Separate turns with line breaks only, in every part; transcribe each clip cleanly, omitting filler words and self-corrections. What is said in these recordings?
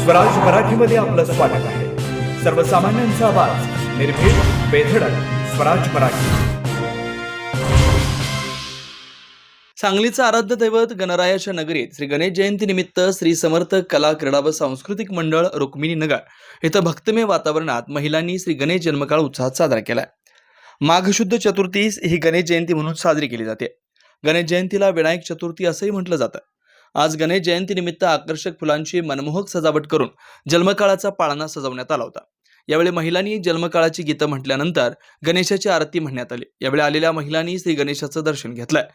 स्वराज मराठीमध्ये आपलं स्वागत आहे। सर्वसामान्यांचा आवाज, निर्भीड, बेधडक, स्वराज मराठी।
सांगलीचं आराध्य दैवत गणरायाच्या नगरीत श्री गणेश जयंती निमित्त श्री समर्थ कला क्रीडा व सांस्कृतिक मंडळ रुक्मिणी नगर इथं भक्तिमय वातावरणात महिलांनी श्री गणेश जन्मकाळ उत्साहात साजरा केलाय। माघ शुद्ध चतुर्थी ही गणेश जयंती म्हणून साजरी केली जाते। गणेश जयंतीला विनायक चतुर्थी असंही म्हटलं जातं। आज गणेश जयंती निमित्त आकर्षक फुलांची मनमोहक सजावट करून जन्मकाळाचा पाळणा सजवण्यात आला होता। यावेळी महिलांनी जन्मकाळाची गीतं म्हटल्यानंतर गणेशाची आरती म्हणण्यात आली। यावेळी आलेल्या महिलांनी श्री गणेशाचं दर्शन घेतलंय।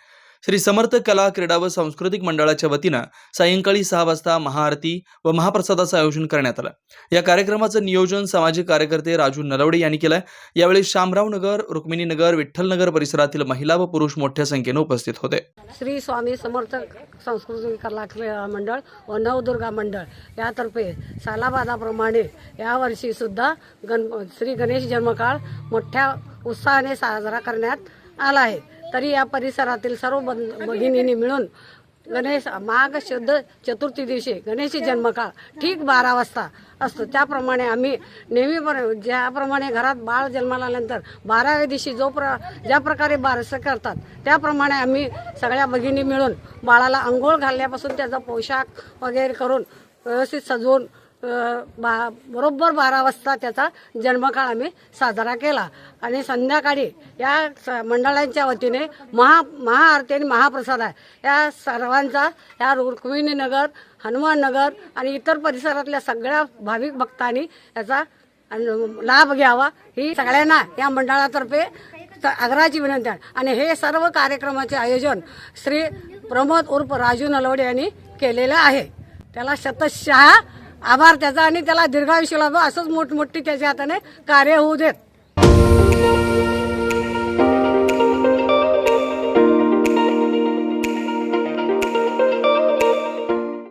श्री समर्थ कला क्रीडा व सांस्कृतिक मंडळाच्या वतीनं सायंकाळी 6 वाजता महाआरती व महाप्रसादाचं आयोजन करण्यात आलं। या कार्यक्रमाचं नियोजन सामाजिक कार्यकर्ते राजू नलवडे यांनी केलंय। यावेळी शामराव नगर, रुक्मिणी नगर, विठ्ठल नगर परिसरातील महिला व पुरुष मोठ्या संख्येने उपस्थित होते।
श्री स्वामी समर्थ सांस्कृतिक कला क्रीडा मंडळ व नवदुर्गा मंडळ यातर्फे सालाबादाप्रमाणे यावर्षी सुद्धा श्री गणेश जन्मकाळ मोठ्या उत्साहाने साजरा करण्यात आला आहे। तरी या परिसरातील सर्व भगिनींनी मिळून गणेश माघ शुद्ध चतुर्थी दिवशी गणेश जन्मकाळ ठीक 12 वाजता असतो। त्याप्रमाणे आम्ही नेहमी ज्याप्रमाणे घरात बाळ जन्माला आल्यानंतर 12व्या दिवशी ज्या प्रकारे बारसं करतात त्याप्रमाणे आम्ही सगळ्या भगिनी मिळून बाळाला अंघोळ घालण्यापासून त्याचा पोशाख वगैरे करून व्यवस्थित सजवून बरोबर 12 वाजता त्याचा जन्मकाळ आम्ही साजरा केला। आणि संध्याकाळी या मंडळांच्या वतीने महाआरती आणि महाप्रसाद आहे। या सर्वांचा या रुक्मिणी नगर, हनुमान नगर आणि इतर परिसरातल्या सगळ्या भाविक भक्तांनी याचा लाभ घ्यावा ही सगळ्यांना या मंडळातर्फे आग्रहाची विनंती आहे। आणि हे सर्व कार्यक्रमाचे आयोजन श्री प्रमोद उर्फ राजू नलवडे यांनी केलेलं आहे। त्याला शतशः आभार त्याचा आणि त्याला दीर्घायुष्य लाभो, असंच मोठमोठी त्याच्या हाताने कार्य होऊ देत।